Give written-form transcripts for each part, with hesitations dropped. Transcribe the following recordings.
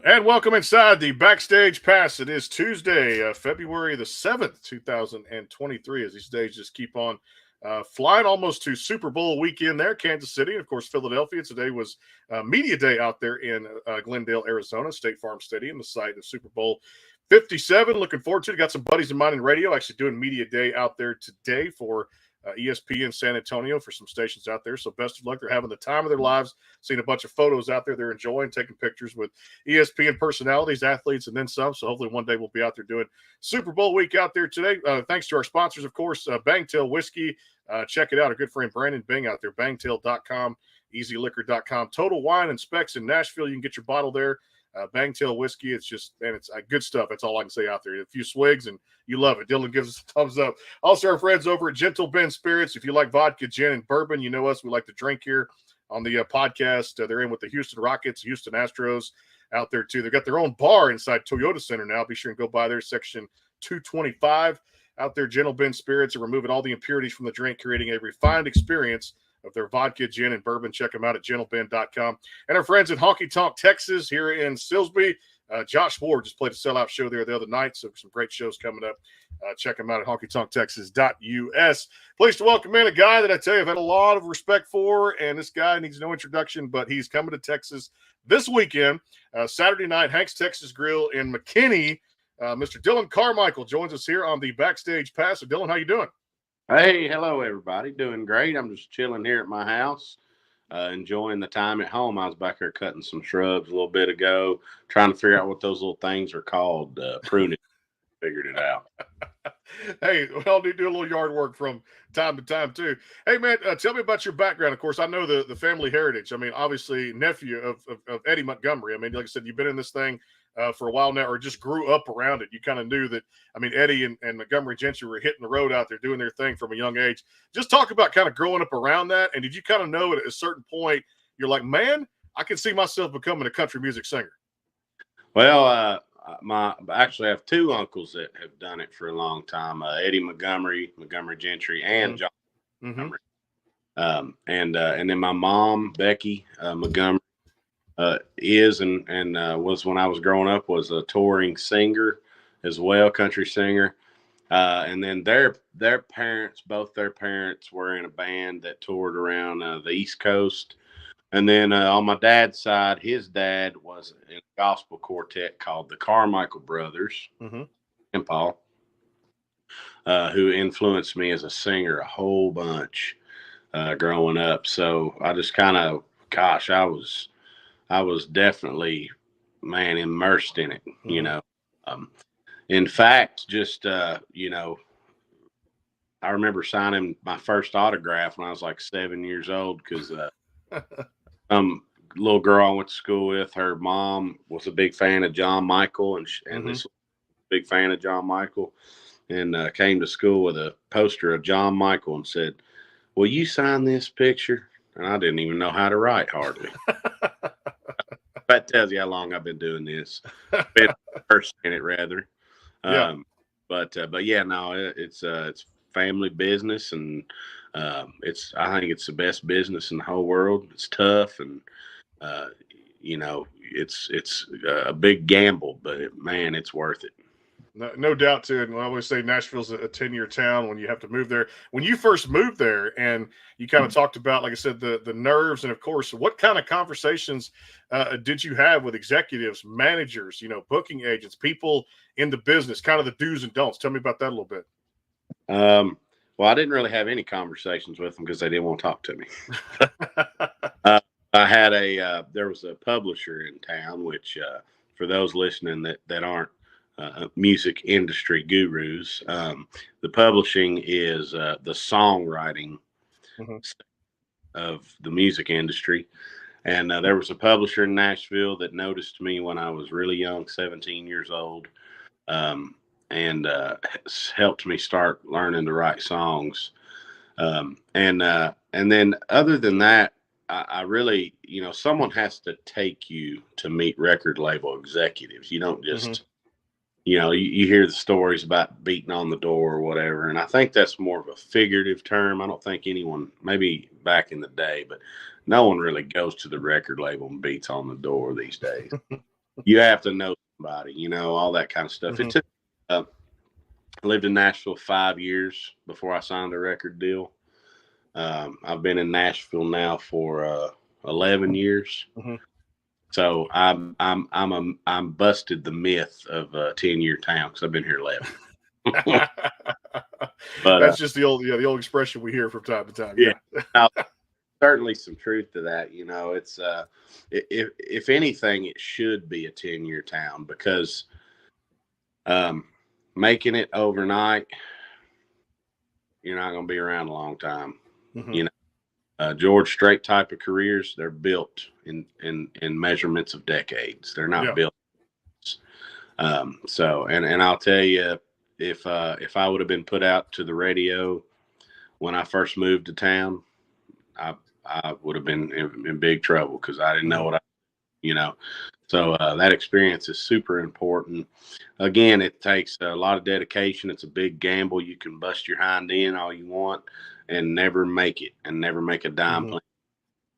And welcome inside the Backstage Pass. It is Tuesday, February the 7th, 2023, as these days just keep on flying almost to Super Bowl weekend there, Kansas City, and of course, Philadelphia. Today was Media Day out there in Glendale, Arizona, State Farm Stadium, the site of Super Bowl 57. Looking forward to it. Got some buddies of mine in radio actually doing Media Day out there today for ESPN San Antonio for some stations out there. So best of luck. They're having the time of their lives. Seen a bunch of photos out there. They're enjoying taking pictures with ESPN personalities, athletes, and then some. So hopefully one day we'll be out there doing Super Bowl week out there today. Thanks to our sponsors, of course, Bangtail Whiskey. Check it out. Our good friend Brandon Bing out there, bangtail.com, easyliquor.com. Total Wine and Specs in Nashville. You can get your bottle there. Bangtail whiskey. It's just, man, it's good stuff. That's all I can say out there. A few swigs and you love it. Dillon gives us a thumbs up. Also, our friends over at Gentle Ben Spirits. If you like vodka, gin, and bourbon, you know us. We like to drink here on the podcast. They're in with the Houston Rockets, Houston Astros out there too. They've got their own bar inside Toyota Center now. Be sure and go by there, section 225. Out there, Gentle Ben Spirits are removing all the impurities from the drink, creating a refined experience of their vodka, gin, and bourbon. Check them out at gentleben.com. And our friends at Honky Tonk, Texas, here in Silsbee. Josh Ward just played a sellout show there the other night, so some great shows coming up. Check them out at honkytonktexas.us. Pleased to welcome in a guy that I tell you I've had a lot of respect for, and this guy needs no introduction, but he's coming to Texas this weekend, Saturday night, Hank's Texas Grill in McKinney. Mr. Dillon Carmichael joins us here on the Backstage Pass. So, Dillon, how you doing? Hey, hello, everybody. Doing great. I'm just chilling here at my house, enjoying the time at home. I was back here cutting some shrubs a little bit ago, trying to figure out what those little things are called, pruning. Figured it out. Hey, we all need to do a little yard work from time to time, too. Hey, man, tell me about your background. Of course, I know the family heritage. I mean, obviously, nephew of Eddie Montgomery. I mean, like I said, you've been in this thing for a while now, or just grew up around it. You kind of knew that, I mean, Eddie and Montgomery Gentry were hitting the road out there doing their thing from a young age. Just talk about kind of growing up around that. And did you kind of know at a certain point, you're like, man, I can see myself becoming a country music singer? Well, actually, I have two uncles that have done it for a long time. Eddie Montgomery Gentry, and John Montgomery. And then my mom, Becky Montgomery, is and was, when I was growing up, was a touring singer as well, country singer. And then their parents, both their parents, were in a band that toured around the East Coast. And then on my dad's side, his dad was in a gospel quartet called the Carmichael Brothers, and Paul, who influenced me as a singer a whole bunch growing up. So I just kind of, gosh, I was definitely, man, immersed in it, you know. In fact, just, you know, I remember signing my first autograph when I was like 7 years old because little girl I went to school with, her mom was a big fan of John Michael, and this was a big fan of John Michael, and came to school with a poster of John Michael and said, "Will you sign this picture?" And I didn't even know how to write hardly. That tells you how long I've been doing this. Been first in it, rather. Yeah. But yeah, no, it's family business, and I think it's the best business in the whole world. It's tough, and you know, it's a big gamble, but man, it's worth it. No doubt to it. And I always say Nashville's a 10-year town when you have to move there. When you first moved there, and you kind of talked about, like I said, the nerves, and of course, what kind of conversations did you have with executives, managers, you know, booking agents, people in the business, kind of the do's and don'ts? Tell me about that a little bit. Well, I didn't really have any conversations with them because they didn't want to talk to me. I had there was a publisher in town, which for those listening that aren't music industry gurus, the publishing is the songwriting of the music industry. And there was a publisher in Nashville that noticed me when I was really young, 17 years old, and helped me start learning to write songs. And then other than that, I really, you know, someone has to take you to meet record label executives. You don't just, you know, you hear the stories about beating on the door or whatever. And I think that's more of a figurative term. I don't think anyone, maybe back in the day, but no one really goes to the record label and beats on the door these days. you have to know somebody, you know, all that kind of stuff. Mm-hmm. It took. I lived in Nashville 5 years before I signed a record deal. I've been in Nashville now for 11 years. Mm-hmm. So I'm busted the myth of a 10-year town because I've been here 11. But That's just the old expression we hear from time to time. Yeah. Now, certainly some truth to that. You know, it's if anything, it should be a 10-year town because making it overnight, you're not going to be around a long time. Mm-hmm. You know, George Strait type of careers, they're built in measurements of decades. They're not built. So, and I'll tell you, if I would have been put out to the radio when I first moved to town, I would have been in big trouble because I didn't know what you know. So that experience is super important. Again, it takes a lot of dedication. It's a big gamble. You can bust your hind end all you want and never make it and never make a dime plan.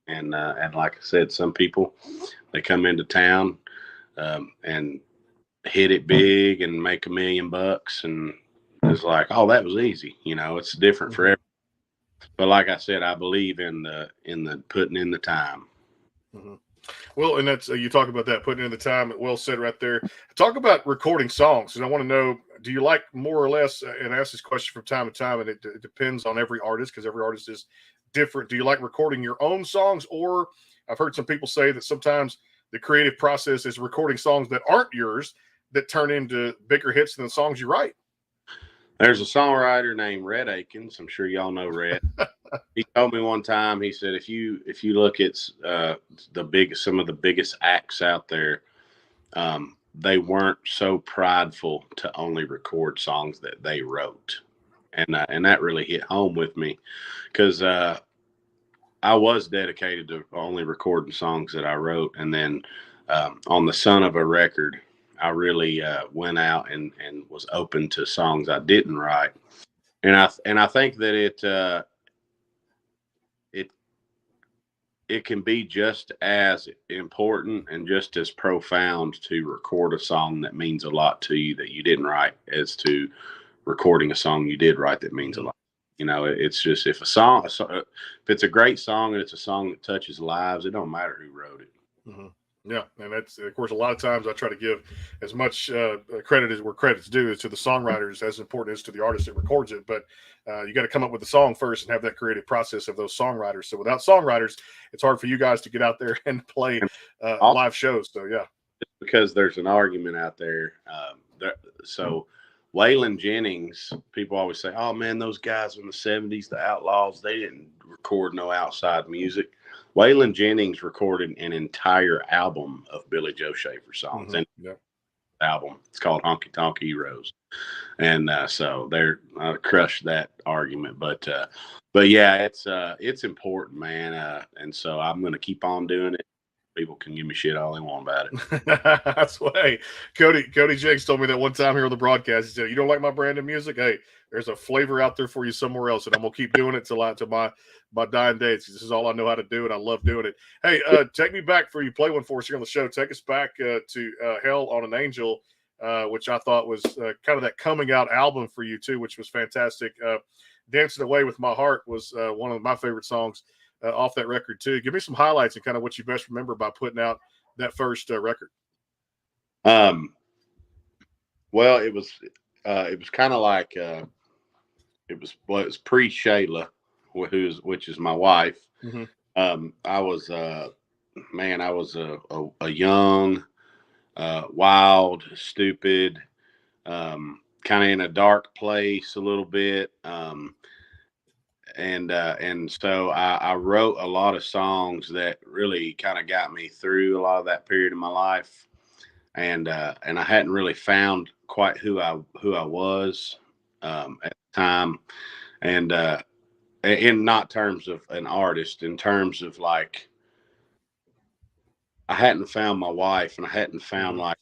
And like I said, some people, they come into town and hit it big and make $1 million and it's like, oh, that was easy. You know, it's different for everyone. But like I said, I believe in the putting in the time. Mm-hmm. Well, and that's you talk about that putting in the time. Well said, right there. Talk about recording songs, and I want to know: do you like more or less? And I ask this question from time to time, and it depends on every artist because every artist is different. Do you like recording your own songs, or I've heard some people say that sometimes the creative process is recording songs that aren't yours that turn into bigger hits than the songs you write? There's a songwriter named Red Akins. I'm sure y'all know Red. He told me one time, he said, if you look at some of the biggest acts out there, they weren't so prideful to only record songs that they wrote. And that really hit home with me because I was dedicated to only recording songs that I wrote. And then on the Son of a record, I really went out and was open to songs I didn't write. And I think that it can be just as important and just as profound to record a song that means a lot to you that you didn't write as to recording a song you did write that means a lot. You know, it's just if it's a great song and it's a song that touches lives, it don't matter who wrote it. Mm-hmm. Yeah, and that's, of course, a lot of times I try to give as much credit as where credit's due to the songwriters as important as to the artist that records it. But you got to come up with the song first and have that creative process of those songwriters. So without songwriters, it's hard for you guys to get out there and play live shows. So, yeah. Because there's an argument out there. So Waylon Jennings, people always say, oh, man, those guys in the 70s, the Outlaws, they didn't record no outside music. Waylon Jennings recorded an entire album of Billy Joe Shaver songs. And album, it's called Honky Tonk Heroes. And so I crushed that argument. But yeah, it's important, man. And so I'm going to keep on doing it. People can give me shit all they want about it. That's what, hey, Cody Jakes told me that one time here on the broadcast. He said, you don't like my brand of music? Hey, there's a flavor out there for you somewhere else, and I'm going to keep doing it till my dying days. This is all I know how to do, and I love doing it. Hey, take me back before you play one for us here on the show. Take us back to Hell on an Angel, which I thought was kind of that coming out album for you, too, which was fantastic. Dancing Away with My Heart was one of my favorite songs off that record, too. Give me some highlights and kind of what you best remember by putting out that first record. Well, it was kind of like it was pre-Shayla, which is my wife. Mm-hmm. I was a young, wild, stupid, kind of in a dark place a little bit. And so I wrote a lot of songs that really kind of got me through a lot of that period of my life. And I hadn't really found quite who I was at the time. And in not terms of an artist, in terms of like, I hadn't found my wife and I hadn't found like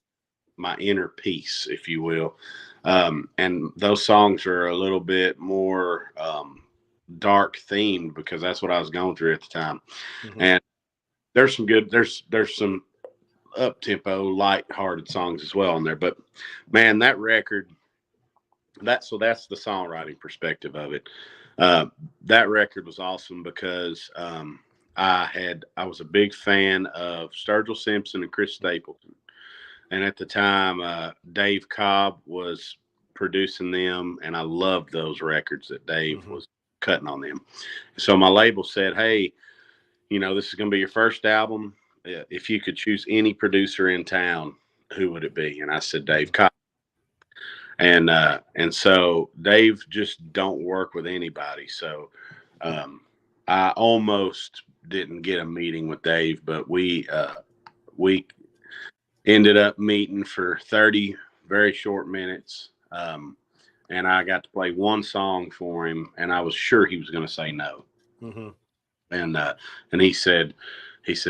my inner peace, if you will. And those songs are a little bit more dark themed because that's what I was going through at the time. Mm-hmm. And there's some up-tempo, light-hearted songs as well on there. But, man, that record, that's the songwriting perspective of it. That record was awesome because I was a big fan of Sturgill Simpson and Chris Stapleton. And at the time, Dave Cobb was producing them, and I loved those records that Dave was cutting on them. So my label said, hey, this is going to be your first album. If you could choose any producer in town, who would it be? And I said, Dave Cobb. And so Dave just don't work with anybody. So I almost didn't get a meeting with Dave, but we ended up meeting for 30 very short minutes. And I got to play one song for him, and I was sure he was going to say no. And he said,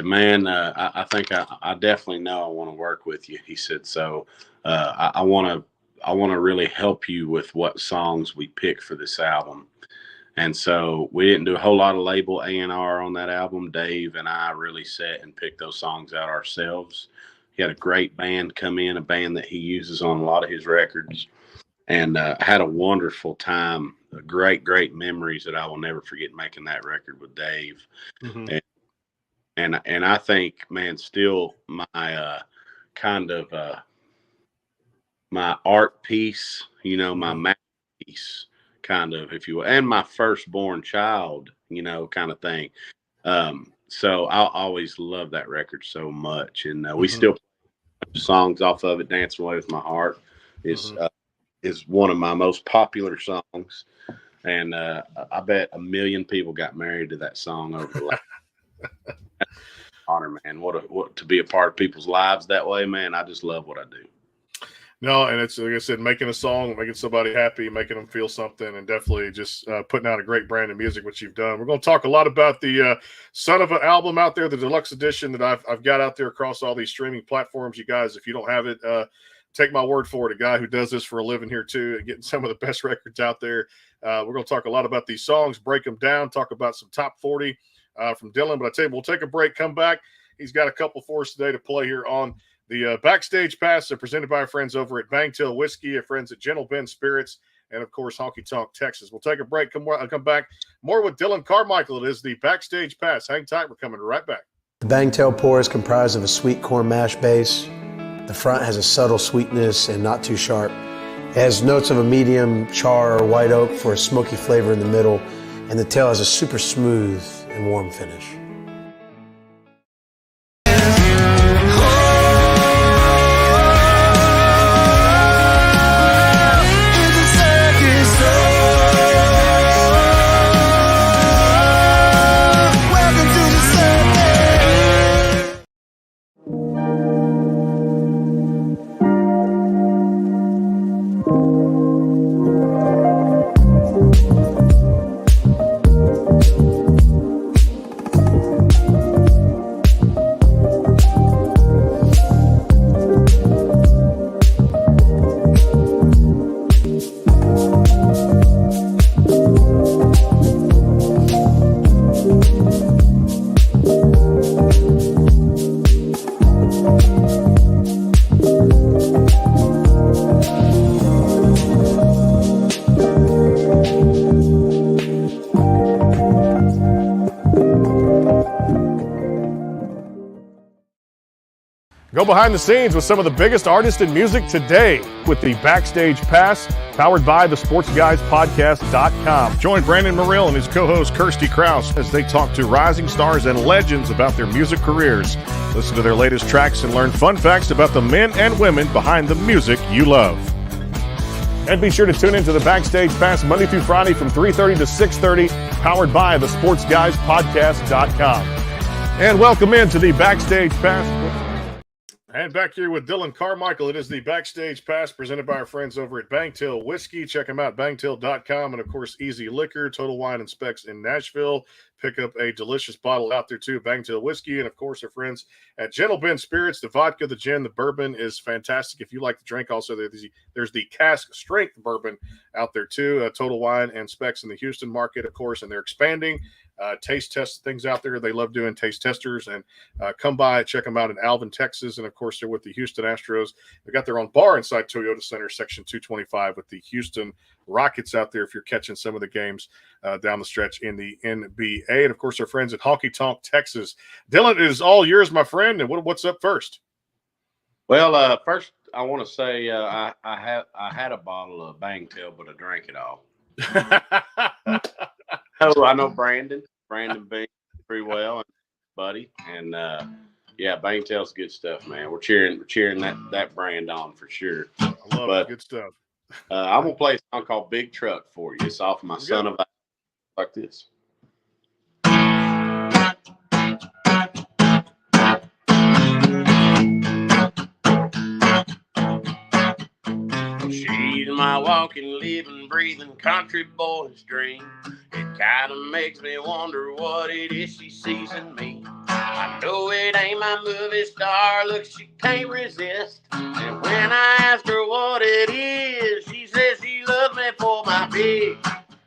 man, I think I definitely know I want to work with you. He said, so I want to really help you with what songs we pick for this album. And so we didn't do a whole lot of label A&R on that album. Dave and I really sat and picked those songs out ourselves. He had a great band come in, a band that he uses on a lot of his records, and had a wonderful time. Great memories that I will never forget making that record with Dave. And I think, man, still my kind of my art piece, my masterpiece, kind of, if you will, and my firstborn child, kind of thing. So I'll always love that record so much, and we still play songs off of it. "Dancing Away with My Heart" is one of my most popular songs, and I bet 1 million people got married to that song over the last honor, man. What to be a part of people's lives that way, man. I just love what I do. No, and it's, like I said, making a song, making somebody happy, making them feel something, and definitely just putting out a great brand of music, which you've done. We're going to talk a lot about the Son of an album out there, the deluxe edition that I've got out there across all these streaming platforms. You guys, if you don't have it, take my word for it. A guy who does this for a living here too, and getting some of the best records out there. We're going to talk a lot about these songs, break them down, talk about some top 40 from Dillon. But I tell you, we'll take a break, come back. He's got a couple for us today to play here on the Backstage Pass. Are presented by our friends over at Bangtail Whiskey, our friends at Gentle Ben Spirits, and of course Honky Tonk, Texas. We'll take a break. Come back more with Dillon Carmichael. It is the Backstage Pass. Hang tight. We're coming right back. The Bangtail pour is comprised of a sweet corn mash base. The front has a subtle sweetness and not too sharp. It has notes of a medium char or white oak for a smoky flavor in the middle, and the tail has a super smooth and warm finish. Go behind the scenes with some of the biggest artists in music today with the Backstage Pass, powered by thesportsguyspodcast.com. Join Brandon Morrill and his co-host Kirsty Krause as they talk to rising stars and legends about their music careers. Listen to their latest tracks and learn fun facts about the men and women behind the music you love. And be sure to tune into the Backstage Pass Monday through Friday from 3:30 to 6:30, powered by thesportsguyspodcast.com. And welcome into the Backstage Pass. And back here with Dillon Carmichael, it is the Backstage Pass presented by our friends over at Bangtail Whiskey. Check them out, bangtail.com. And, of course, Easy Liquor, Total Wine and Specs in Nashville. Pick up a delicious bottle out there, too, Bangtail Whiskey. And, of course, our friends at Gentle Ben Spirits. The vodka, the gin, the bourbon is fantastic. If you like to drink, also, there's the cask strength bourbon out there, too. Total Wine and Specs in the Houston market, of course, and they're expanding. taste test things out there. They love doing taste testers, and come by, check them out in Alvin, Texas. And of course, they're with the Houston Astros. They got their own bar inside Toyota Center, section 225, with the Houston Rockets out there if you're catching some of the games down the stretch in the NBA. And of course, our friends at Honky Tonk, Texas. Dillon, it is all yours, my friend. And what's up first? Well, first I want to say I had a bottle of Bangtail, but I drank it all. Oh, I know Brandon B pretty well, buddy, and yeah, Bangtail's good stuff, man. We're cheering that brand on for sure. I love it. Good stuff. I'm gonna play a song called "Big Truck" for you. It's off my Son of a like this. She's my walking, living, breathing country boy's dream. It kind of makes me wonder what it is she sees in me. I know it ain't my movie star look she can't resist. And when I ask her what it is, she says she loves me for my big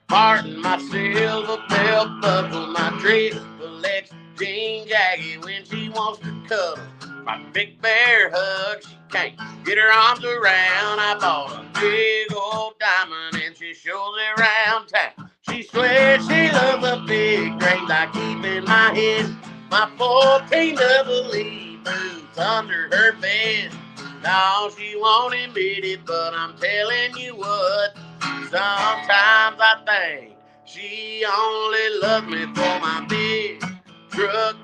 heart and my silver belt buckle, my triple X jean jacket when she wants to cuddle. My big bear hug, she can't get her arms around. I bought a big old diamond and she shows it around town. She swears she loves the big rings I keep in my head. My 14 double E boots under her bed. No, she won't admit it, but I'm telling you what. Sometimes I think she only loves me for my big truck.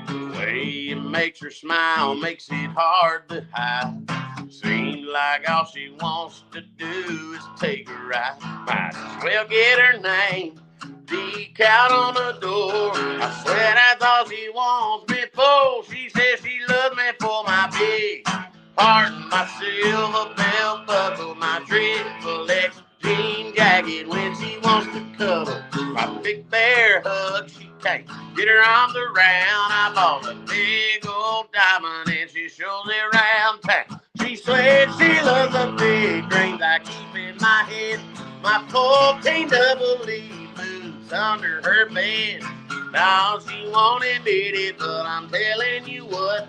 The way it makes her smile makes it hard to hide. Seems like all she wants to do is take a ride. Might as well get her name decal on the door. I swear that's all she wants me for. She says she loves me for my big heart and my silver belt buckle, my triple X jean jacket when she wants to cuddle. My big bear hug, she can't get her arms around. I bought a big old diamond and she shows it around town. She swears she loves the big rings I keep in my head. My 14 double E boots under her bed. Now she won't admit it, but I'm telling you what.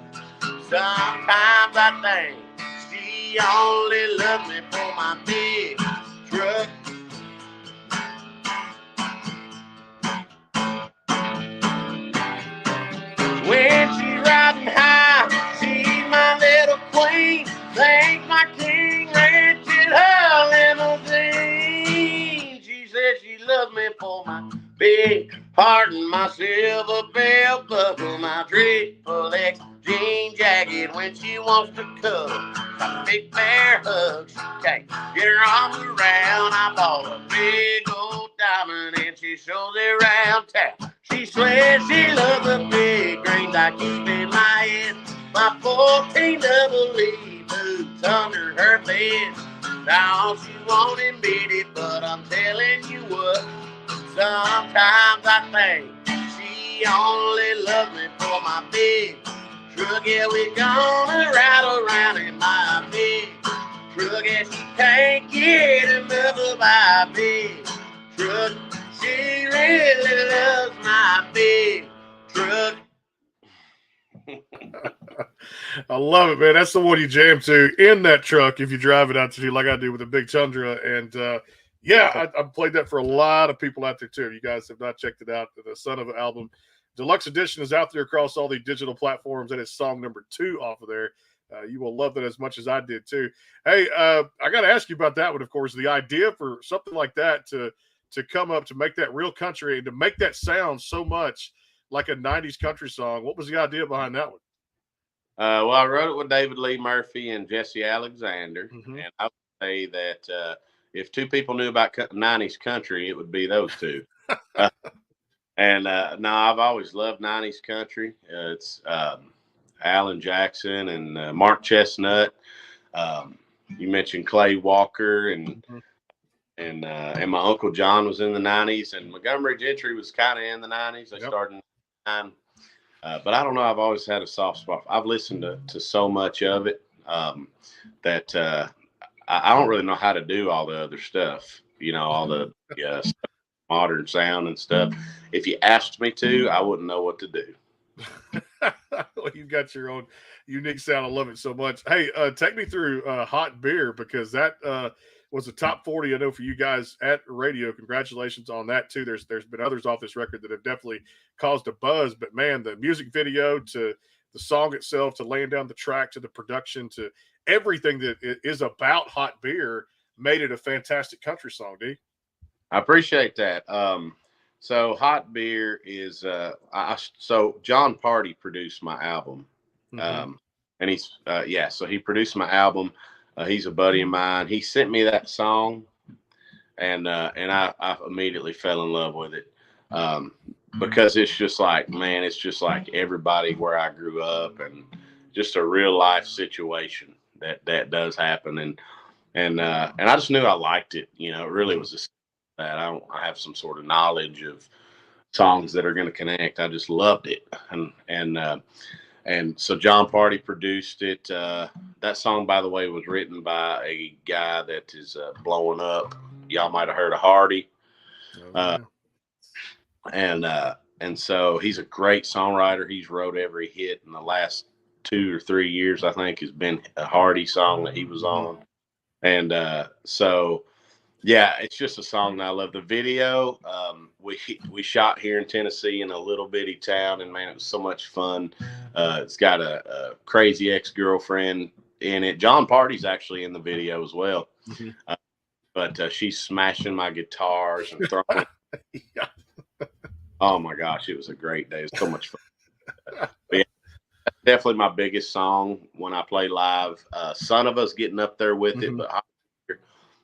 Sometimes I think she only loves me for my big truck. When she's riding high, she's my little queen. Thank my king rented her limousine. She says she loves me for my big heart and my silver belt buckle, my triple X jean jacket when she wants to cuddle. My big bear hug, she can't get her arms around. I bought a big old diamond and she shows it around town. She swears she loves the big rings I keep in my head. My 14 double E boots under her bed. Now she won't admit it, but I'm telling you what. Sometimes I think she only loves me for my big truck. Yeah, we gonna ride around in my big truck. And she can't get enough of my big truck. She really loves my big truck. I love it, man. That's the one you jam to in that truck if you drive it out to like I do with a big Tundra. And yeah, I played that for a lot of people out there too. If you guys have not checked it out, the Son of an album deluxe edition is out there across all the digital platforms. That is song number 2 off of there. You will love that as much as I did too. Hey, I got to ask you about that one. Of course, the idea for something like that to come up, to make that real country and to make that sound so much like a 90s country song. What was the idea behind that one? Well, I wrote it with David Lee Murphy and Jesse Alexander. Mm-hmm. And I would say that if two people knew about 90s country, it would be those two. And no, I've always loved 90s country. It's Alan Jackson and Mark Chestnut. You mentioned Clay Walker and my Uncle John was in the 90s, and Montgomery Gentry was kind of in the 90s. They started in the 90s. But I don't know. I've always had a soft spot. I've listened to so much of it that I don't really know how to do all the other stuff, all the modern sound and stuff. If you asked me to, I wouldn't know what to do. Well, you've got your own unique sound. I love it so much. Hey, take me through Hot Beer, because that was a top 40, I know, for you guys at radio. Congratulations on that too. There's been others off this record that have definitely caused a buzz, but man, the music video to the song itself, to laying down the track, to the production, to everything that is about Hot Beer made it a fantastic country song, D. I appreciate that. So Hot Beer is so John Party produced my album. And he's so he produced my album. He's a buddy of mine. He sent me that song, and I immediately fell in love with it, because it's just like, man, it's just like everybody where I grew up, and just a real life situation that does happen, and I just knew I liked it. It really was just that I have some sort of knowledge of songs that are going to connect. I just loved it, and so John Party produced it. That song, by the way, was written by a guy that is blowing up. Y'all might have heard of Hardy. And so he's a great songwriter. He's wrote every hit in the last 2 or 3 years, I think, has been a Hardy song that he was on. And so, yeah, it's just a song that I love. The video, we shot here in Tennessee in a little bitty town, and man, it was so much fun. It's got a crazy ex-girlfriend in it. John Party's actually in the video as well. But she's smashing my guitars and throwing. Yeah. Oh my gosh, it was a great day. It was so much fun. But yeah, that's definitely my biggest song when I play live. Son of Us getting up there with it, but Hot Beer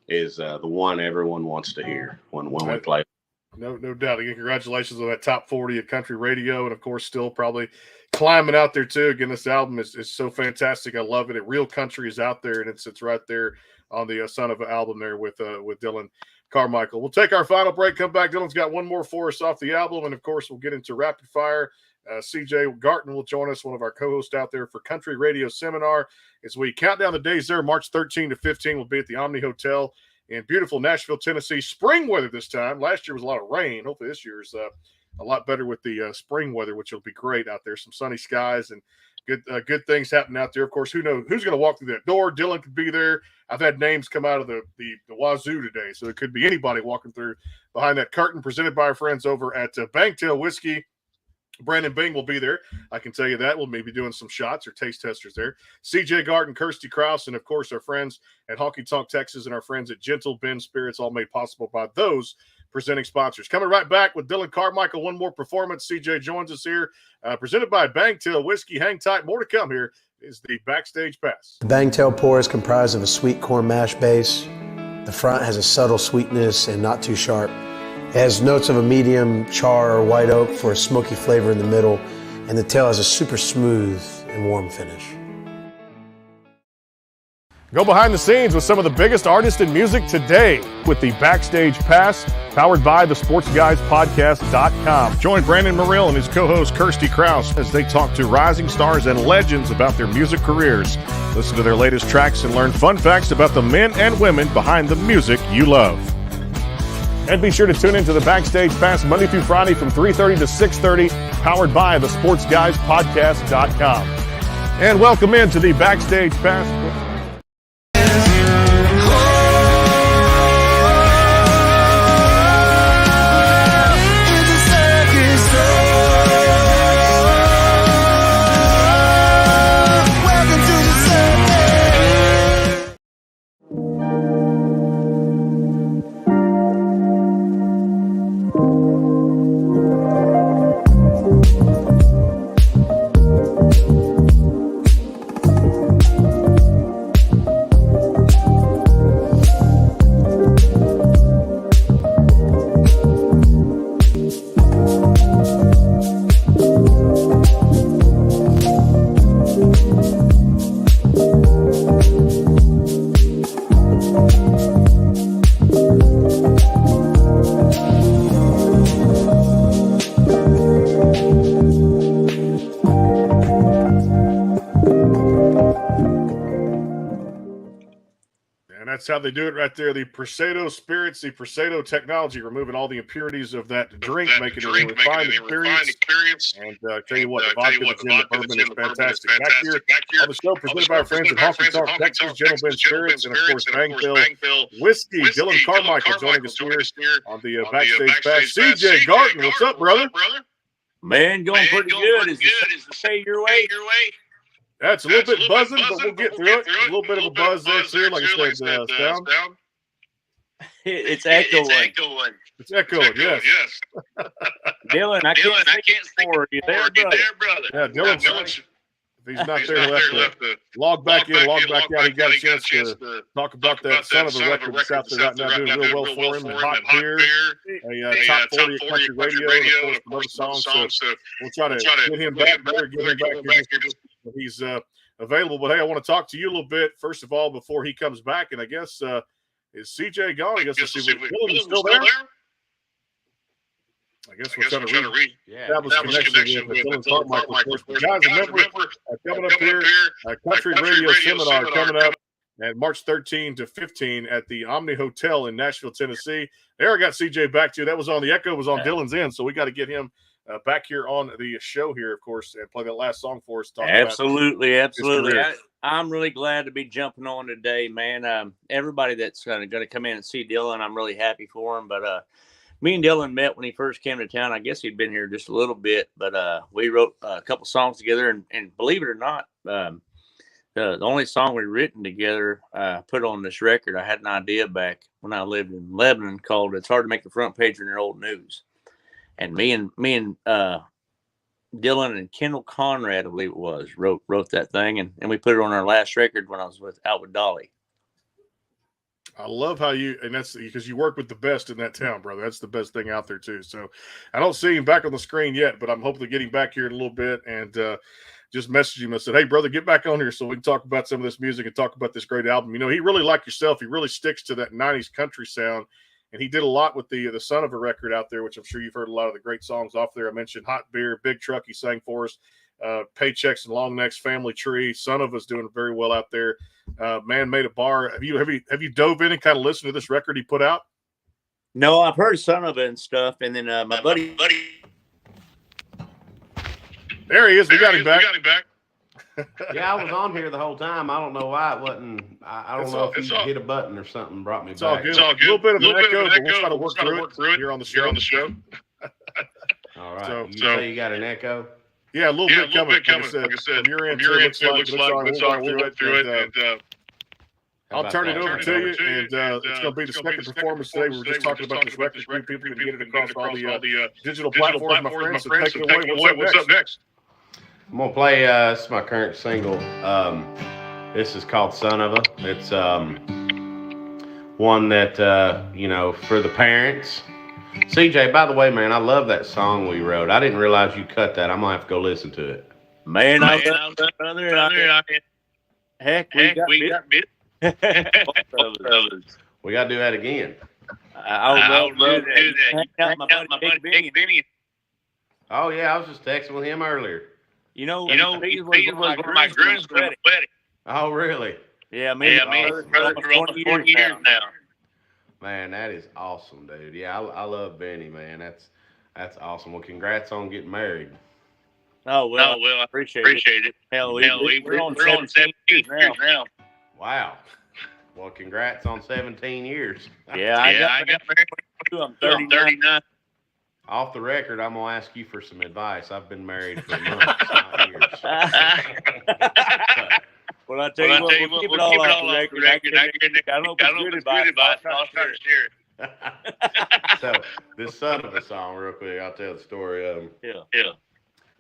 is the one everyone wants to hear when we play. No doubt. Again, congratulations on that top 40 at country radio, and of course, still probably climbing out there too. Again, this album is so fantastic. I love it. Real country is out there, and it's right there on the Son of a album there with Dillon Carmichael. We'll take our final break, come back. Dillon's got one more for us off the album, and of course, we'll get into rapid fire. CJ Garton will join us, one of our co-hosts out there for Country Radio Seminar, as we count down the days there. March 13 to 15 will be at the Omni Hotel in beautiful Nashville, Tennessee. Spring weather this time. Last year was a lot of rain. Hopefully this year's a lot better with the spring weather, which will be great out there. Some sunny skies and good things happening out there. Of course, who knows who's going to walk through that door? Dillon could be there. I've had names come out of the wazoo today, so it could be anybody walking through behind that curtain, presented by our friends over at Bangtail Whiskey. Brandon Bing will be there. I can tell you that. We'll maybe doing some shots or taste testers there. CJ Garden, Kirsty Krause, and of course our friends at Honky Tonk, Texas, and our friends at Gentle Ben Spirits, all made possible by those presenting sponsors. Coming right back with Dillon Carmichael, one more performance. CJ joins us here, presented by Bangtail Whiskey. Hang tight, more to come. Here is the Backstage Pass. The Bangtail pour is comprised of a sweet corn mash base. The front has a subtle sweetness and not too sharp. It has notes of a medium char or white oak for a smoky flavor in the middle, and the tail has a super smooth and warm finish. Go behind the scenes with some of the biggest artists in music today with the Backstage Pass, powered by the SportsGuysPodcast.com. Join Brandon Morrill and his co-host Kirsty Krause as they talk to rising stars and legends about their music careers. Listen to their latest tracks and learn fun facts about the men and women behind the music you love. And be sure to tune into the Backstage Pass Monday through Friday from 3:30 to 6:30, powered by the SportsGuysPodcast.com. And welcome into the Backstage Pass. That's how they do it right there. The Presedo spirits, the Presedo technology, removing all the impurities of that drink, making it a refined experience. And tell you what, the vodka that's in the bourbon is fantastic. Back here on the show, presented by our friends at Honky Tonk, Texas, Gentle Ben Spirits, and of course, Bangtail Whiskey. Dillon Carmichael joining us here on the Backstage Pass. CJ Garton, what's up, brother? Man, going pretty good. Is the say your way? That's a little bit buzzing, but we'll get through it. A little bit of a buzz there, too, like I said, sound. It's echoing. It's echoing, yes. Dillon, I can't say for you there, brother. Yeah, Dillon, if he's not there, he'll have to log back in, log back out. He got a chance to talk about that son of a record that's out there right now doing real well for him. And Hot Beer, a top 40 at country radio, and of course, some other songs. So we'll try to get him back there, get him back here. He's available, but hey, I want to talk to you a little bit first of all before he comes back. And I guess is CJ gone? I guess let's see if Dillon is still there. I guess we're trying to establish connection with Dillon Carmichael. Of course, guys, remember coming up here, Country Radio Seminar coming up at March 13 to 15 at the Omni Hotel in Nashville, Tennessee. There, I got CJ back to you. That was on the echo, was on Dillon's end, so we got to get him back here on the show here, of course, and play that last song for us. Absolutely. I'm really glad to be jumping on today, man. Everybody that's going to come in and see Dillon, I'm really happy for him. But me and Dillon met when he first came to town. I guess he'd been here just a little bit, but we wrote a couple songs together. And believe it or not, the only song we written together, put on this record, I had an idea back when I lived in Lebanon called "It's Hard to Make the Front Page in Your Old News." And me and Dillon and Kendall Conrad, I believe it was, wrote that thing, and we put it on our last record when I was out with Dolly. I love how and that's because you work with the best in that town, brother. That's the best thing out there too. So I don't see him back on the screen yet, but I'm hoping to get him back here in a little bit. And just messaged him. I said, hey, brother, get back on here so we can talk about some of this music and talk about this great album. You know, he really, like yourself, he really sticks to that 90s country sound. And he did a lot with the Son of a record out there, which I'm sure you've heard a lot of the great songs off there. I mentioned Hot Beer, Big Truck, he sang for us, Paychecks and Long Necks, Family Tree. Son of us doing very well out there. Man Made a Bar. Have you dove in and kind of listened to this record he put out? No, I've heard Son of it and stuff. And then my buddy. There he is. We got him back. Yeah, I was on here the whole time. I don't know why it wasn't. I don't know if you hit a button or something brought me back. It's all good. A little bit of an echo, but we'll try to work through it here on the show. All right. So you say you got an echo? Yeah, a little bit coming. Like I said, from your end, it looks like we'll go through it. I'll turn it over to you, and it's going to be the second performance today. We were just talking about this record. People can get it across all the digital platforms, my friends. So take it away. What's up next? I'm going to play, this is my current single. This is called Son of a. It's one that, for the parents. CJ, by the way, man, I love that song we wrote. I didn't realize you cut that. I'm going to have to go listen to it. Man, I love that, brother. Heck, we got bit. We got to do that again. I would love to do that. My buddy Big Benny. Oh, yeah, I was just texting with him earlier. He was one of my grooms for the wedding. Oh, really? Yeah, for 20 years now. Man, that is awesome, dude. Yeah, I love Benny, man. That's awesome. Well, congrats on getting married. Oh, well, I appreciate it. Hell, we're on 17 years now. Wow. Well, congrats on 17 years. Yeah, I got married. I'm 39. Off the record, I'm going to ask you for some advice. I've been married for months, not years. Well, I tell you what, we'll keep it all off the record. I don't know good advice. I'll try to share it. So, this Son of a song, real quick, I'll tell the story. Yeah.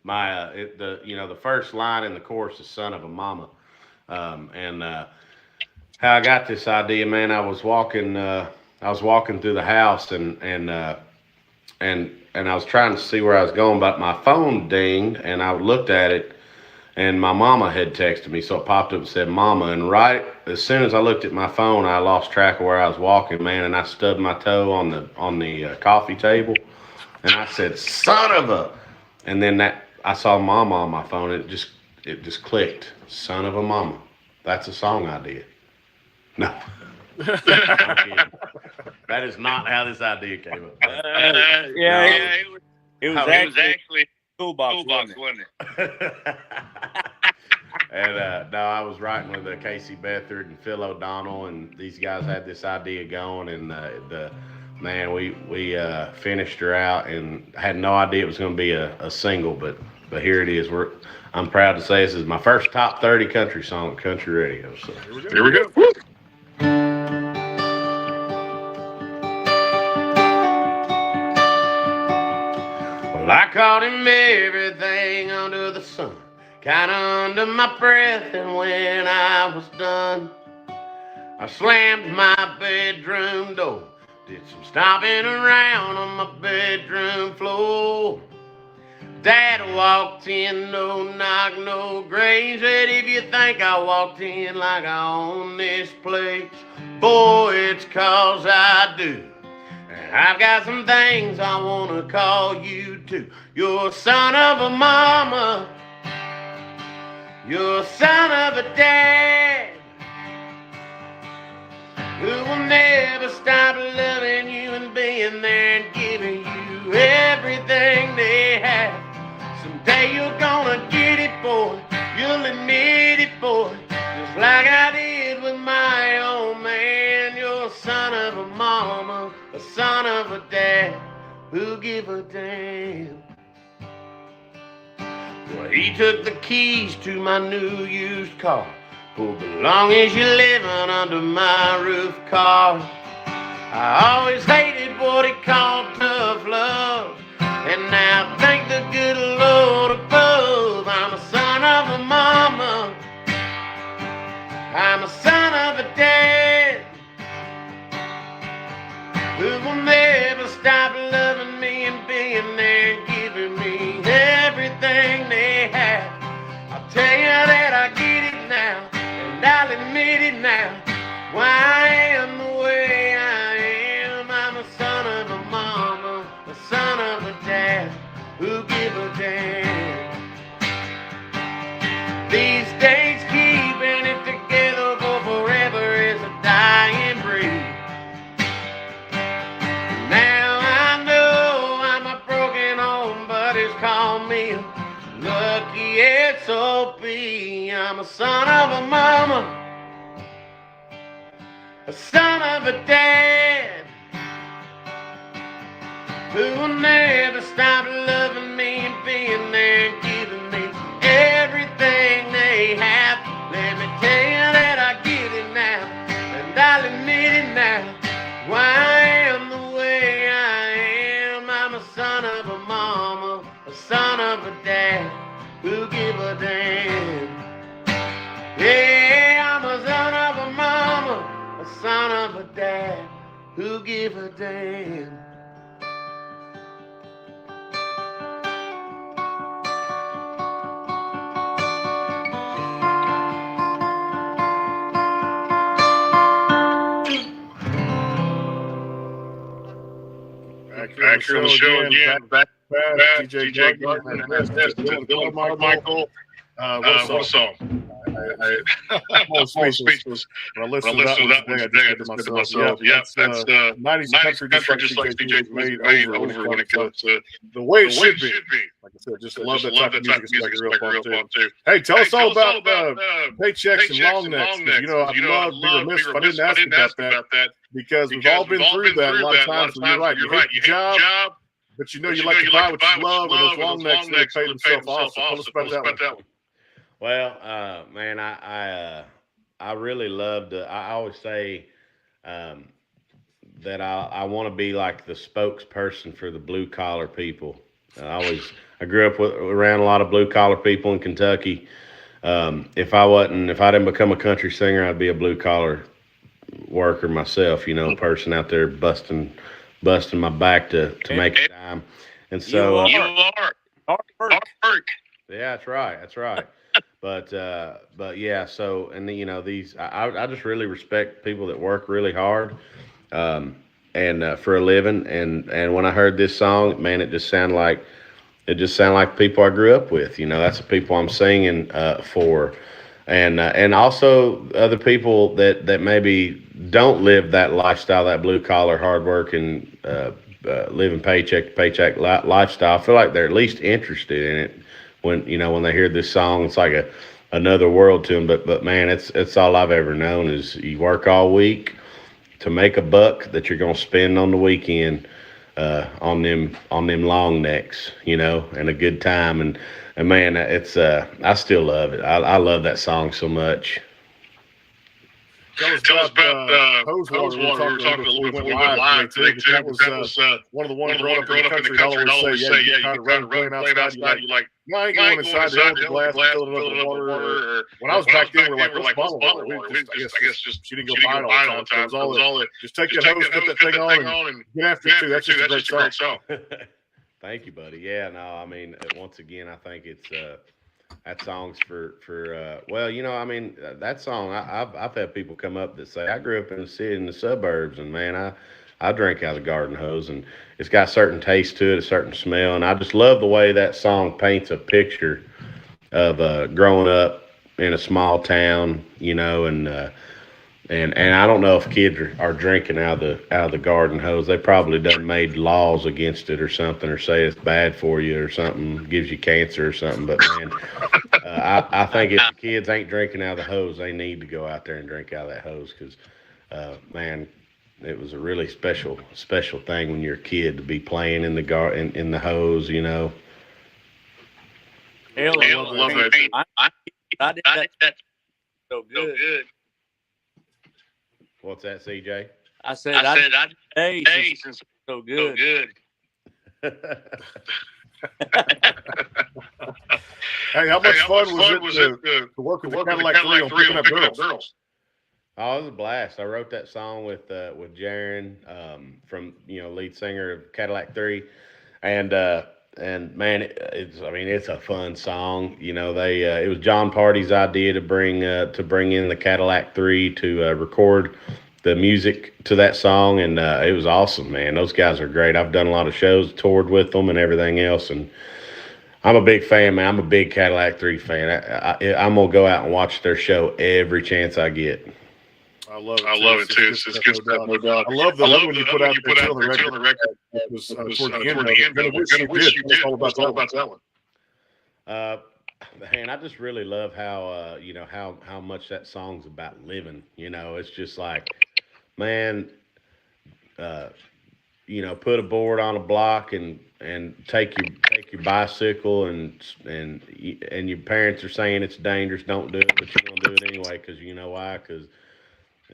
The first line in the chorus is "Son of a Mama," and how I got this idea, man. I was walking through the house and I was trying to see where I was going, but my phone dinged, and I looked at it, and my mama had texted me, so it popped up and said "Mama," and right as soon as I looked at my phone, I lost track of where I was walking, man, and I stubbed my toe on the coffee table, and I said "Son of a," and then I saw Mama on my phone, and it just clicked. Son of a Mama. That's a song idea. No. I'm kidding. That is not how this idea came up. It was actually toolbox, wasn't it? And no, I was writing with Casey Beathard and Phil O'Donnell, and these guys had this idea going, and we finished her out, and I had no idea it was going to be a single, but here it is. I'm proud to say this is my first top 30 country song at country radio. So here we go. Well, I called him everything under the sun, kinda under my breath, and when I was done, I slammed my bedroom door, did some stomping around on my bedroom floor. Dad walked in, no knock, no graves, said if you think I walked in like I own this place, boy, it's 'cause I do. And I've got some things I wanna call you to. You're a son of a mama, you're a son of a dad, who will never stop loving you and being there and giving you everything they have. Someday you're gonna get it, boy, you'll admit it, boy, just like I did with my old man. You're a son of a mama, a son of a dad, who'll give a damn. Well, he took the keys to my new used car, pulled the longest you're living under my roof car. I always hated what he called tough love, and now thank the good Lord above, I'm a son of a mama, I'm a son of a dad, who will never stop loving me and being there and giving me everything they have. I'll tell you that I get it now, and I'll admit it now, why I am the way I am. I'm a son of a mama, a son of a dad, who give a damn. These days keeping it together for forever is a dying breed. Now I know I'm a broken home, but it's called me a lucky S.O.B. I'm a son of a mama, a son of a dad, who will never stop loving me and being there and giving me everything they have. Let me tell you that I get it now, and I'll admit it now, why I am the way I am. I'm a son of a mama, a son of a dad, who give a damn. Yeah, I'm a son of a mama, a son of a dad, who give a damn. Back here on the show again. Back DJ Gardner, Dillon Carmichael. What a song. I'm almost speechless when I listen to that one today. I just said to myself, that's 90s country just like DJ made over when it comes to the way it should be. Like I said, just love that type of music. It's like real fun too. Hey, tell us all about paychecks and long necks. You know, I'd love to be remiss if I didn't ask about that, because we've all been through that a lot of times. You're right. You hate your job, but you know you like to buy what you love, and those long necks they pay themselves off. So tell us about that one. Well, man, I really loved. I always say that I want to be like the spokesperson for the blue collar people. I grew up around a lot of blue collar people in Kentucky. If I didn't become a country singer, I'd be a blue collar worker myself. You know, person out there busting my back to make a dime. And so you are hard work. Yeah, that's right. But yeah, so, and you know, I just really respect people that work really hard and for a living, and when I heard this song, man, it just sounded like people I grew up with. You know, that's the people I'm singing for. and also other people that maybe don't live that lifestyle, that blue collar, hard working, living paycheck to paycheck lifestyle. I feel like they're at least interested in it when they hear this song. It's like another world to them. But man, it's all I've ever known is you work all week to make a buck that you're gonna spend on the weekend on them long necks, and a good time. And man, it's I still love it. I love that song so much. Tell us about hose water. We were talking a little bit before we went live today, too. That was one of the ones growing up in the country. I'd always say, you kind of run playing outside. You're like, no, I ain't going inside the old glass, filling it up with water. Or, when I was back then, we were like, let's bottle water. I guess she didn't go buy it all the time. So it was all just take that hose, put that thing on, and get after it, too. That's just a great song. Thank you, buddy. Yeah, no, I mean, once again, I think it's that song's for that song. I've had people come up that say I grew up in the city, in the suburbs, and man, I drank out of the garden hose, and it's got a certain taste to it, a certain smell, and I just love the way that song paints a picture of growing up in a small town, and I don't know if kids are drinking out of the garden hose. They probably done made laws against it or something, or say it's bad for you or something, gives you cancer or something. But man, I think if the kids ain't drinking out of the hose, they need to go out there and drink out of that hose because, man, it was a really special thing when you're a kid to be playing in the in the hose, Hell, I love it. I did that so good. What's that, CJ? I said I taste so good. Hey, how much fun was it to work with the Cadillac 3 on Picking Up Girls? Oh, it was a blast. I wrote that song with Jaron, from lead singer of Cadillac 3, and man, it's a fun song. It was John Party's idea to bring in the Cadillac 3 to record the music to that song, and it was awesome, man. Those guys are great. I've done a lot of shows, toured with them, and everything else, and I'm a big fan, man. I'm a big Cadillac 3 fan. I'm gonna go out and watch their show every chance I get. I love it too. It's good stuff, no doubt. I love when you put out there on the record. It was toward the end. Gonna wish you did. All about that one. Man, I just really love how how much that song's about living. It's just like, man, put a board on a block and take your bicycle and your parents are saying it's dangerous, don't do it, but you're gonna do it anyway because you know why?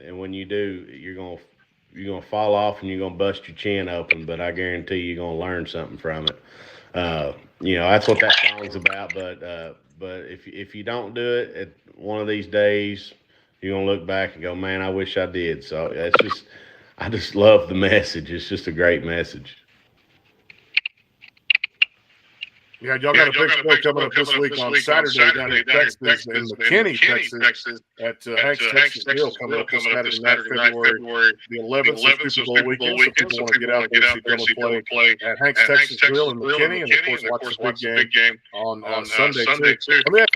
And when you do, you're gonna fall off and you're gonna bust your chin open. But I guarantee you're gonna learn something from it. That's what that song's about. But if you don't do it, one of these days you're gonna look back and go, man, I wish I did. So I just love the message. It's just a great message. Yeah, y'all got a big show coming up this week on Saturday down in Texas, in McKinney, Texas, at Hank's Texas Grill coming up this Saturday night, February the 11th, so Super Bowl weekend. So people want to get out there and see Dillon play at Hank's Texas Grill in McKinney, and of course watch the big game on Sunday too. I mean,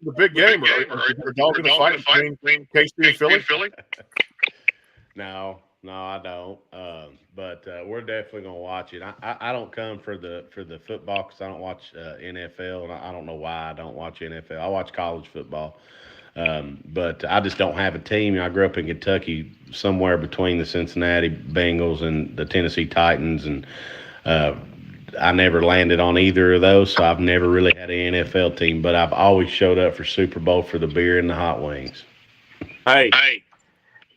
the big game. Are you a dog in the fight between KC and Philly? No, I don't. But we're definitely gonna watch it. I don't come for the football because I don't watch NFL, and I don't know why I don't watch NFL. I watch college football, but I just don't have a team. I grew up in Kentucky, somewhere between the Cincinnati Bengals and the Tennessee Titans, and I never landed on either of those, so I've never really had an NFL team. But I've always showed up for Super Bowl for the beer and the hot wings. Hey.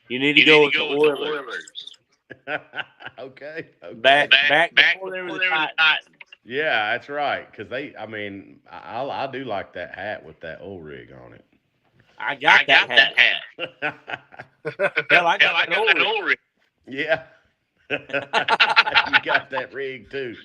You need to go with the Oilers. Okay. Back before they were the Titans. Yeah, that's right. Because I do like that hat with that oil rig on it. I got that hat. Hell, I got that oil rig. Yeah. You got that rig too.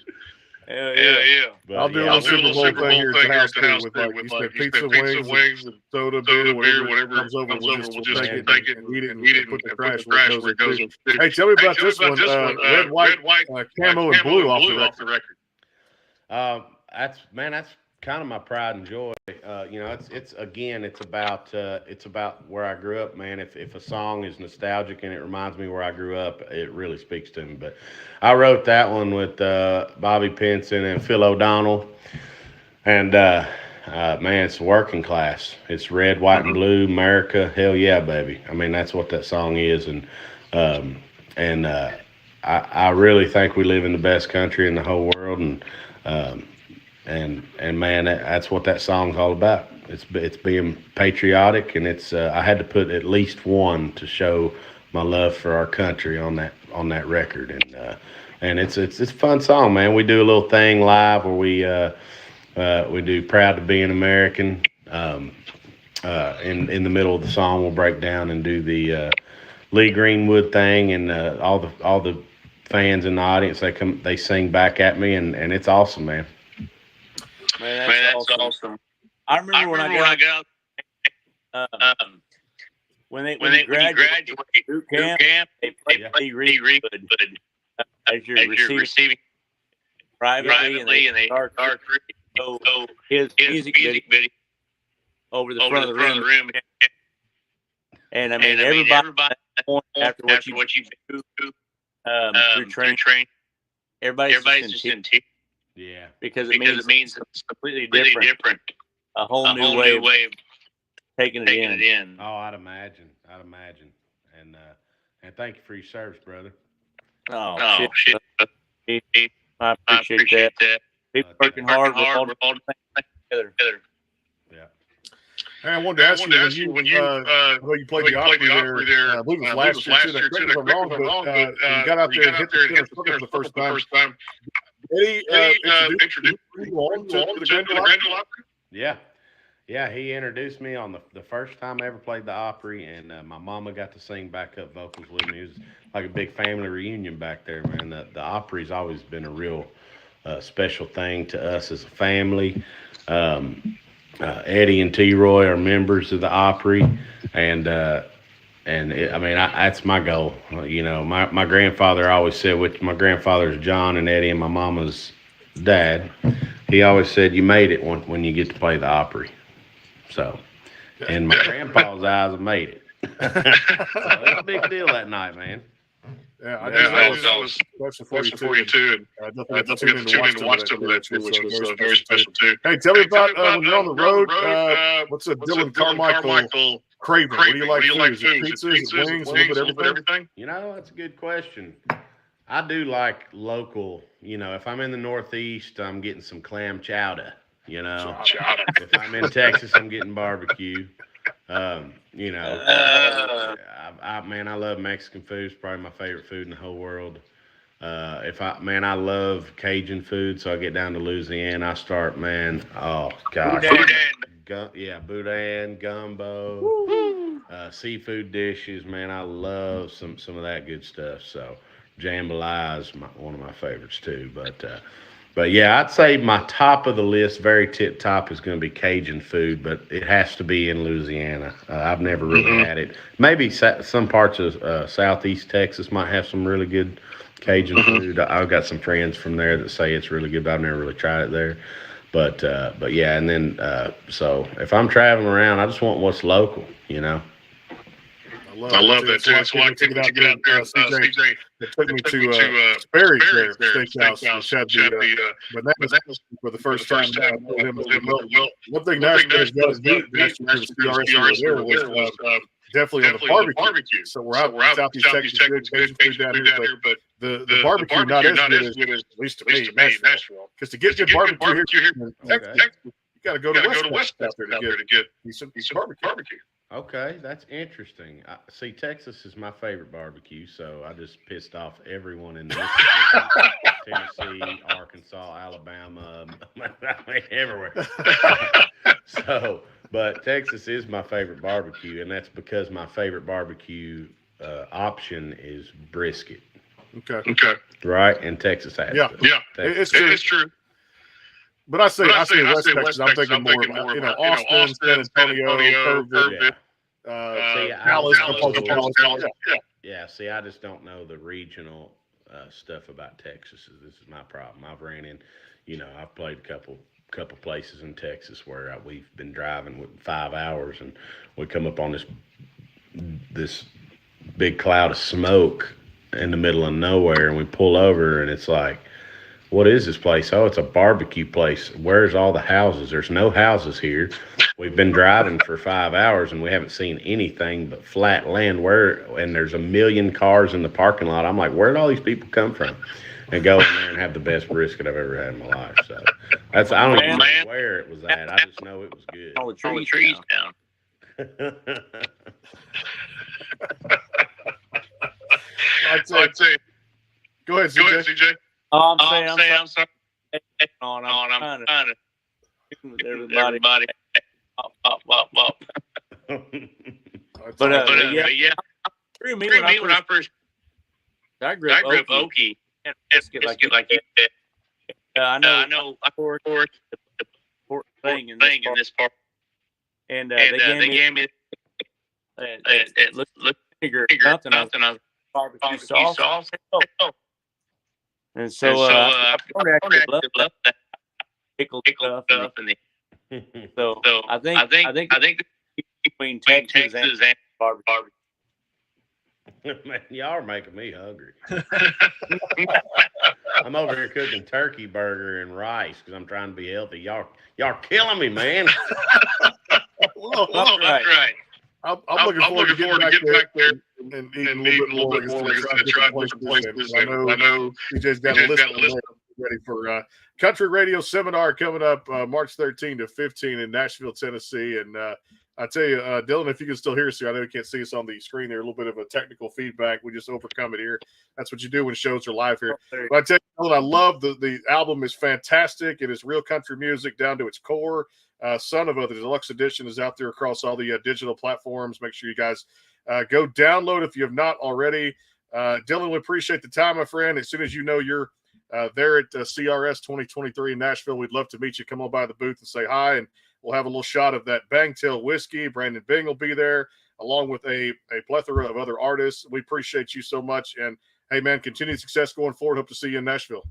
Hell yeah. But I'll do a little Super Bowl thing here at the house too, with like pizza, wings, and soda, beer, whatever comes over. We'll just take it and eat it and put the trash where it goes. Hey, tell me about this one. Red, white, camo, and blue off the record. That's kind of my pride and joy. It's again, it's about where I grew up, man. If a song is nostalgic and it reminds me where I grew up, it really speaks to me. But I wrote that one with Bobby Pinson and Phil O'Donnell, and man, it's working class. It's red, white, and blue, America. Hell yeah, baby. I mean, that's what that song is, um, and I really think we live in the best country in the whole world, um, and man, that's what that song's all about. It's being patriotic, and it's I had to put at least one to show my love for our country on that record, and it's a fun song, man. We do a little thing live where we do "Proud to Be an American." In the middle of the song, we'll break down and do the Lee Greenwood thing, and all the fans in the audience they sing back at me, and it's awesome, man. Man, that's awesome. I remember when I got when you graduate boot camp, they play Lee Greenwood as you're receiving privately, and they start so his music video over the front of the room. And I mean, everybody after what you do through training, everybody's just in tears. Yeah, because it means it's completely different. A whole new way of taking it in. Oh, I'd imagine. And thank you for your service, brother. Oh shit. I appreciate that. People working hard with all the things together. Yeah. Hey, I wanted to ask you when you played the Opry there. I believe it was last year too. Correct me if I'm wrong, but you got out there and hit the center circle for the first time. Eddie introduced you on to the Granville Opry? Yeah, he introduced me on the first time I ever played the Opry, and my mama got to sing backup vocals with me. It was like a big family reunion back there, man. The Opry's always been a real special thing to us as a family. Eddie and T-Roy are members of the Opry, and that's my goal. You know, my grandfather always said, which my grandfather's John and Eddie and my mama's dad, he always said, you made it when you get to play the Opry. So, in my grandpa's eyes, I made it. So it was a big deal that night, man. Yeah, that was special for you too, and I definitely got to tune in to watch some of that too, which was very special too. Hey, tell me about when you're on the road. What's a Dillon Carmichael craving? What do you like food? Is it pizza? Is it wings? A little bit of everything? You know, that's a good question. I do like local. You know, if I'm in the Northeast, I'm getting some clam chowder. You know, if I'm in Texas, I'm getting barbecue. You know, I love Mexican food. It's probably my favorite food in the whole world. I love Cajun food. So I get down to Louisiana, I start, oh gosh, boudin, gumbo, seafood dishes, man. I love some of that good stuff. So jambalaya is one of my favorites too. But yeah, I'd say my top of the list, very tip top, is going to be Cajun food, but it has to be in Louisiana. I've never really had it. Maybe some parts of southeast Texas might have some really good Cajun food. I've got some friends from there that say it's really good, but I've never really tried it there. But yeah, and then so if I'm traveling around, I just want what's local, you know. I love that too. That's why I couldn't get out there. CJ, it took me to Sperry's there, steakhouse, which had the bananas for the first time. I told him, one thing Nashville has got is good. Next year, the CRS there was definitely on the barbecue. So we're out in Southeast Texas, good Cajun food down here, but the barbecue not as good as, at least to me, Nashville. Because to get good barbecue here in Texas, you got to go to West Coast out there to get decent barbecue. Okay, that's interesting. See, Texas is my favorite barbecue, so I just pissed off everyone in Mississippi, Tennessee, Arkansas, Alabama, everywhere. But Texas is my favorite barbecue, and that's because my favorite barbecue option is brisket. Okay. Right, and Texas has it. Yeah, it's true. But I say West Texas. I'm thinking more of Austin, San Antonio, Kerrville, Dallas. Yeah. See, I just don't know the regional stuff about Texas. This is my problem. I've ran in, I've played a couple places in Texas where we've been driving with 5 hours, and we come up on this big cloud of smoke in the middle of nowhere, and we pull over, and it's like, what is this place? Oh, it's a barbecue place. Where's all the houses? There's no houses here. We've been driving for 5 hours, and we haven't seen anything but flat land. And there's a million cars in the parking lot. I'm like, where did all these people come from? And go in there and have the best brisket I've ever had in my life. So I don't even know where it was at. I just know it was good. All the trees down. I'd say. Go ahead, CJ. Oh, I'm sorry. I'm trying to with everybody. Up. But yeah. Through me when I first I grew up Okie. Biscuit like you did. I know pork thing in this part. And they gave me it looked bigger something on barbecue sauce. And so I actually love that pickled stuff. So I think between Texas and barbecue. Man, y'all are making me hungry. I'm over here cooking turkey burger and rice because I'm trying to be healthy. Y'all killing me, man. Well, that's right. I'm looking forward to getting back there and eating a little bit more. I know CJ's got a list ready for Country Radio Seminar coming up March 13 to 15 in Nashville, Tennessee. And I tell you, Dillon, if you can still hear us here, I know you can't see us on the screen there, a little bit of a technical feedback. We just overcome it here. That's what you do when shows are live here. But I tell you, Dillon, I love the album is fantastic. It is real country music down to its core. Son of a, the deluxe edition is out there across all the digital platforms. Make sure you guys go download if you have not already. Dillon, we appreciate the time, my friend. As soon as you know you're there at CRS 2023 in Nashville, we'd love to meet you. Come on by the booth and say hi, and we'll have a little shot of that Bangtail whiskey. Brandon Bing will be there, along with a plethora of other artists. We appreciate you so much. And, hey, man, continued success going forward. Hope to see you in Nashville.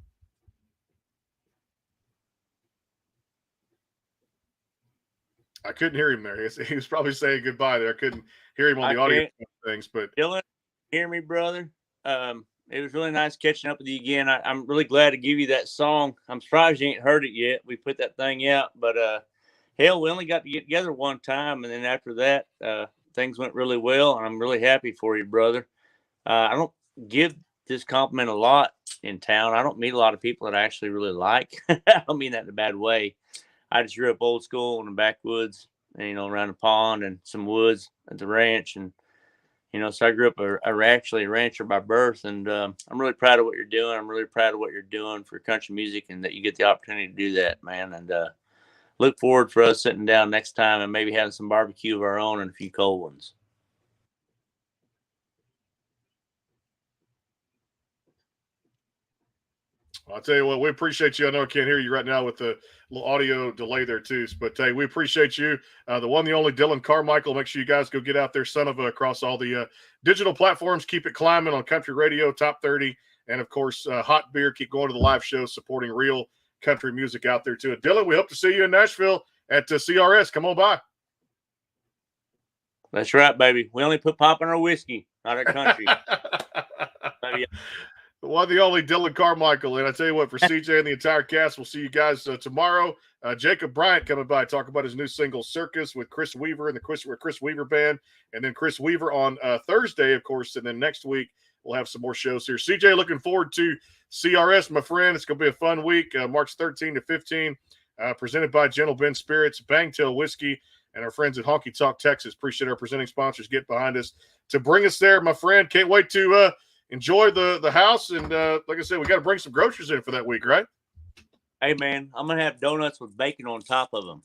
I couldn't hear him there. He was probably saying goodbye there. I couldn't hear him on the audio things. But Dillon, hear me, brother? It was really nice catching up with you again. I'm really glad to give you that song. I'm surprised you ain't heard it yet. We put that thing out, but hell, we only got to get together one time, and then after that, things went really well, and I'm really happy for you, brother. I don't give this compliment a lot in town. I don't meet a lot of people that I actually really like. I don't mean that in a bad way. I just grew up old school in the backwoods, and, around the pond and some woods at the ranch. And, so I grew up actually a rancher by birth. And I'm really proud of what you're doing. I'm really proud of what you're doing for country music, and that you get the opportunity to do that, man. And look forward for us sitting down next time and maybe having some barbecue of our own and a few cold ones. I'll tell you what, we appreciate you. I know I can't hear you right now with the little audio delay there too, but hey, we appreciate you. The one, the only Dillon Carmichael. Make sure you guys go get out there, son of a, across all the digital platforms. Keep it climbing on Country Radio, Top 30, and of course, Hot Beer. Keep going to the live shows, supporting real country music out there too. Dillon, we hope to see you in Nashville at CRS. Come on by. That's right, baby. We only put pop in our whiskey, not our country. The one, the only Dillon Carmichael. And I tell you what, for CJ and the entire cast, we'll see you guys tomorrow. Jacob Bryant coming by, talk about his new single Circus with Chris Weaver and the Chris Weaver Band. And then Chris Weaver on Thursday, of course. And then next week, we'll have some more shows here. CJ, looking forward to CRS, my friend. It's going to be a fun week, March 13 to 15, presented by Gentle Ben Spirits, Bangtail Whiskey, and our friends at Honky Tonk, Texas. Appreciate our presenting sponsors get behind us to bring us there, my friend. Can't wait to enjoy the house. And like I said, we got to bring some groceries in for that week, right? Hey, man, I'm going to have donuts with bacon on top of them.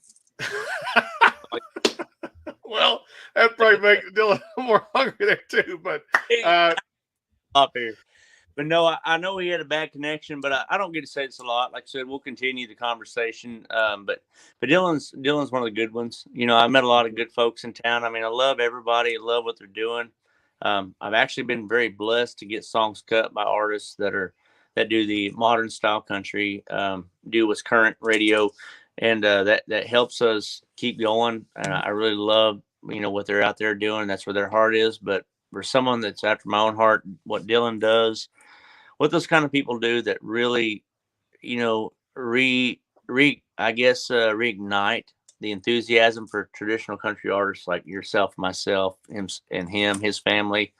Well, that probably make Dillon more hungry there too. But up here. But no, I know he had a bad connection, but I don't get to say this a lot. Like I said, we'll continue the conversation. But Dillon's one of the good ones. I met a lot of good folks in town. I mean, I love everybody. I love what they're doing. I've actually been very blessed to get songs cut by artists that do the modern style country, do what's current radio. and that helps us keep going. And I really love what they're out there doing. That's where their heart is. But for someone that's after my own heart, what Dillon does, what those kind of people do that really, reignite the enthusiasm for traditional country artists like yourself, myself, him, his family.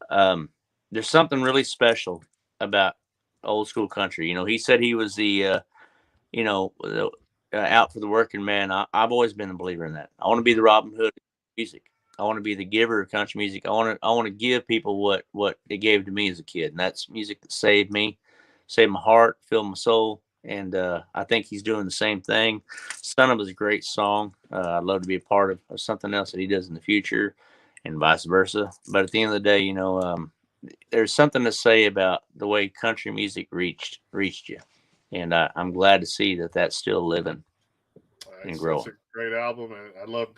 There's something really special about old school country. He said he was the out for the working man. I've always been a believer in that. I want to be the Robin Hood of music. I want to be the giver of country music. I want to give people what it gave to me as a kid, and that's music that saved me, saved my heart, filled my soul. And I think he's doing the same thing. Son of is a great song. I'd love to be a part of something else that he does in the future, and vice versa. But at the end of the day, there's something to say about the way country music reached you. And I'm glad to see that that's still living and growing. It's a great album, and I love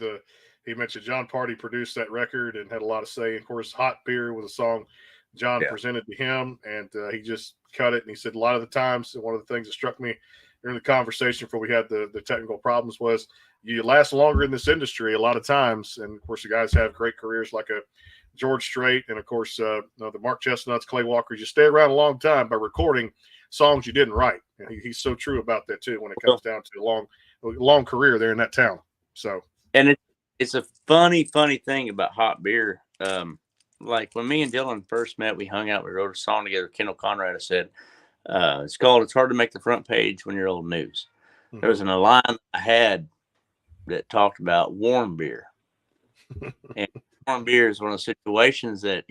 he mentioned John Party produced that record and had a lot of say. Of course, Hot Beer was a song John presented to him, and he just cut it. And he said a lot of the times, one of the things that struck me during the conversation before we had the technical problems was you last longer in this industry a lot of times. And, of course, the guys have great careers like a George Strait and, of course, the Mark Chestnuts, Clay Walkers. You stay around a long time by recording songs you didn't write. And he's so true about that, too, when it comes down to a long career there in that town. So, and it's a funny thing about Hot Beer. Like when me and Dillon first met, we hung out, we wrote a song together. Kendall Conrad said, it's called It's Hard to Make the Front Page When You're Old News. Mm-hmm. There was a line I had that talked about warm beer. And warm beer is one of the situations that,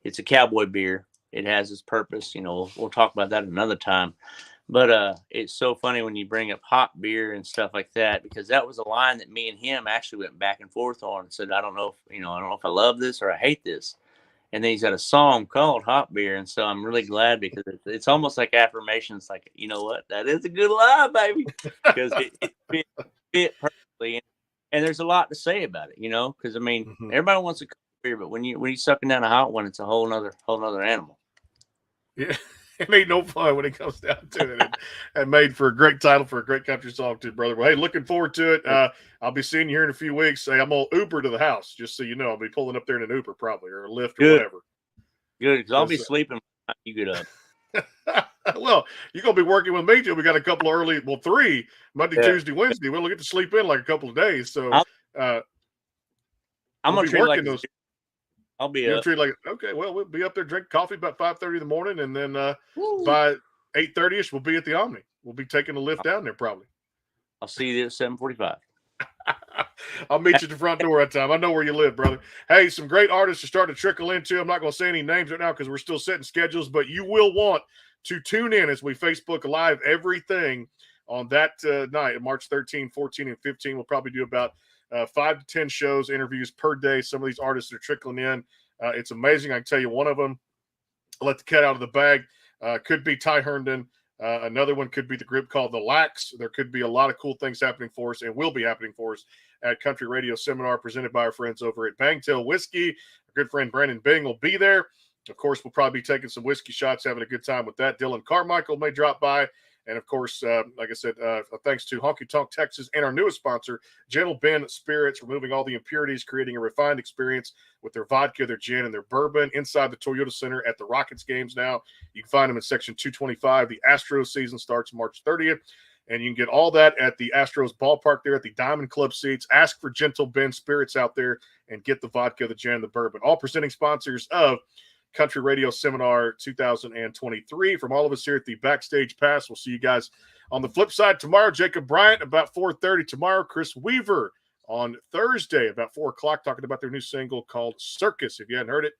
it's a cowboy beer. It has its purpose. We'll talk about that another time. But it's so funny when you bring up hot beer and stuff like that, because that was a line that me and him actually went back and forth on and said, I don't know if I love this or I hate this. And then he's got a song called Hot Beer. And so I'm really glad, because it's almost like affirmation. It's like, you know what? That is a good line, baby. Because it fit perfectly. And there's a lot to say about it, because everybody wants a beer, but when you're sucking down a hot one, it's a whole nother animal. Yeah. It ain't no fun when it comes down to it. And made for a great title for a great country song too, brother. Well, hey, looking forward to it. I'll be seeing you here in a few weeks. Hey, I'm going to Uber to the house, just so you know. I'll be pulling up there in an Uber probably, or a Lyft or whatever. Good, because I'll be sleeping when you get up. Well, you're going to be working with me too. We got a couple of 3, Monday, Tuesday, Wednesday. We'll get to sleep in like a couple of days. So I'm going to treat like those. I'll be up. Okay, well, we'll be up there drinking coffee about 5:30 in the morning, and then by 8:30ish, we'll be at the Omni. We'll be taking a lift down there probably. I'll see you at 7:45. I'll meet you at the front door that time. I know where you live, brother. Hey, some great artists are starting to trickle into. I'm not going to say any names right now because we're still setting schedules, but you will want to tune in as we Facebook Live everything on that night, March 13, 14, and 15. We'll probably do about 5 to 10 shows, interviews per day. Some of these artists are trickling in. It's amazing. I can tell you one of them, I'll let the cat out of the bag, could be Ty Herndon. Another one could be the group called The Lax. There could be a lot of cool things happening for us and will be happening for us at Country Radio Seminar presented by our friends over at Bangtail Whiskey. Our good friend Brandon Bing will be there. Of course, we'll probably be taking some whiskey shots, having a good time with that. Dillon Carmichael may drop by. And, of course, like I said, thanks to Honky Tonk, Texas, and our newest sponsor, Gentle Ben Spirits, removing all the impurities, creating a refined experience with their vodka, their gin, and their bourbon inside the Toyota Center at the Rockets games now. You can find them in Section 225. The Astros season starts March 30th, and you can get all that at the Astros ballpark there at the Diamond Club seats. Ask for Gentle Ben Spirits out there and get the vodka, the gin, the bourbon. All presenting sponsors of Country Radio Seminar 2023. From all of us here at the Backstage Pass, we'll see you guys on the flip side tomorrow. Jacob Bryant about 4:30 tomorrow. Chris Weaver on Thursday about 4 o'clock talking about their new single called Circus. If you hadn't heard it,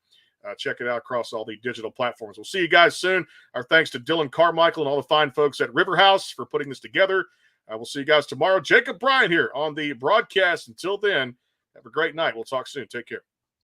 check it out across all the digital platforms. We'll see you guys soon. Our thanks to Dillon Carmichael and all the fine folks at River House for putting this together. We'll see you guys tomorrow. Jacob Bryant here on the broadcast. Until then, have a great night. We'll talk soon. Take care.